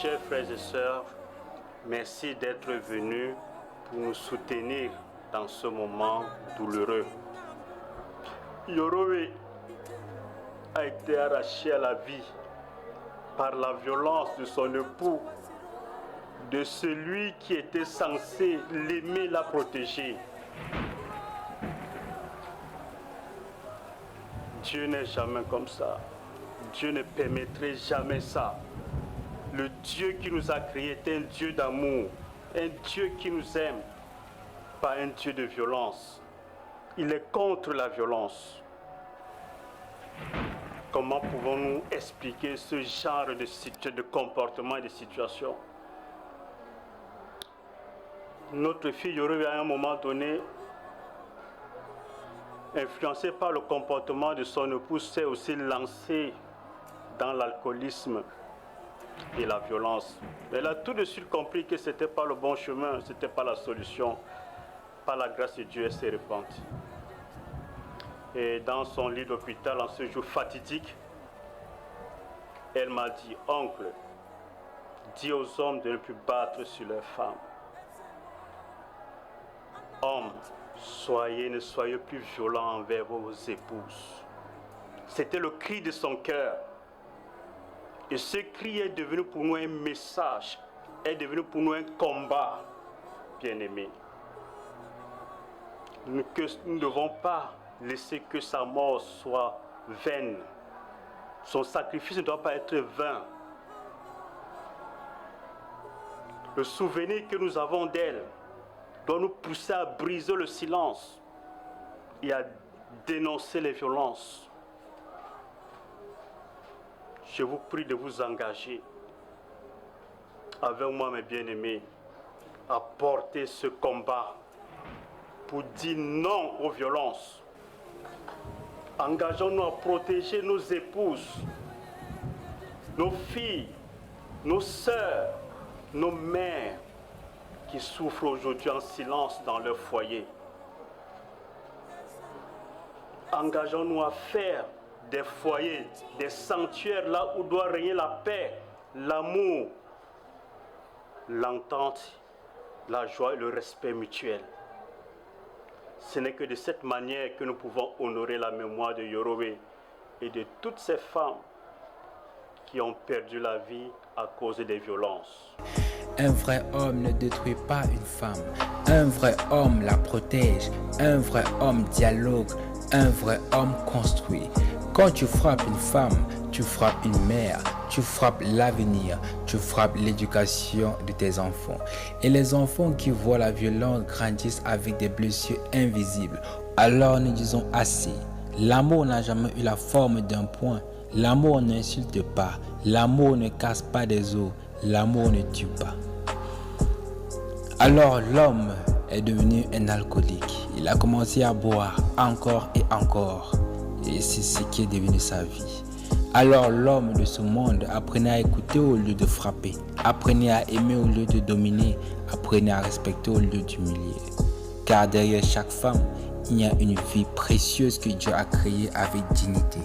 Chers frères et sœurs, merci d'être venus pour nous soutenir dans ce moment douloureux. Yorowe a été arraché à la vie par la violence de son époux, de celui qui était censé l'aimer, la protéger. Dieu n'est jamais comme ça. Dieu ne permettrait jamais ça. Le Dieu qui nous a créés est un Dieu d'amour, un Dieu qui nous aime, pas un Dieu de violence. Il est contre la violence. Comment pouvons-nous expliquer ce genre de comportement et de situation? Notre fille Yorowe, à un moment donné, influencée par le comportement de son épouse, s'est aussi lancée dans l'alcoolisme et la violence. Elle a tout de suite compris que ce n'était pas le bon chemin, ce n'était pas la solution. Par la grâce de Dieu, elle s'est repentie. Et dans son lit d'hôpital, en ce jour fatidique, elle m'a dit: oncle, dis aux hommes de ne plus battre sur leurs femmes. Hommes, ne soyez plus violents envers vos épouses. C'était le cri de son cœur. Et ce cri est devenu pour nous un message, est devenu pour nous un combat, bien-aimés. Nous ne devons pas laisser que sa mort soit vaine. Son sacrifice ne doit pas être vain. Le souvenir que nous avons d'elle doit nous pousser à briser le silence et à dénoncer les violences. Je vous prie de vous engager avec moi, mes bien-aimés, à porter ce combat pour dire non aux violences. Engageons-nous à protéger nos épouses, nos filles, nos sœurs, nos mères qui souffrent aujourd'hui en silence dans leur foyer. Engageons-nous à faire des foyers, des sanctuaires là où doit régner la paix, l'amour, l'entente, la joie et le respect mutuel. Ce n'est que de cette manière que nous pouvons honorer la mémoire de Yorowe et de toutes ces femmes qui ont perdu la vie à cause des violences. Un vrai homme ne détruit pas une femme. Un vrai homme la protège. Un vrai homme dialogue. Un vrai homme construit. Quand tu frappes une femme, tu frappes une mère, tu frappes l'avenir, tu frappes l'éducation de tes enfants. Et les enfants qui voient la violence grandissent avec des blessures invisibles. Alors nous disons assez. L'amour n'a jamais eu la forme d'un poing. L'amour n'insulte pas. L'amour ne casse pas des os. L'amour ne tue pas. Alors l'homme est devenu un alcoolique. Il a commencé à boire encore et encore. Et c'est ce qui est devenu sa vie. Alors l'homme de ce monde apprenait à écouter au lieu de frapper. Apprenait à aimer au lieu de dominer. Apprenait à respecter au lieu d'humilier. Car derrière chaque femme, il y a une vie précieuse que Dieu a créée avec dignité.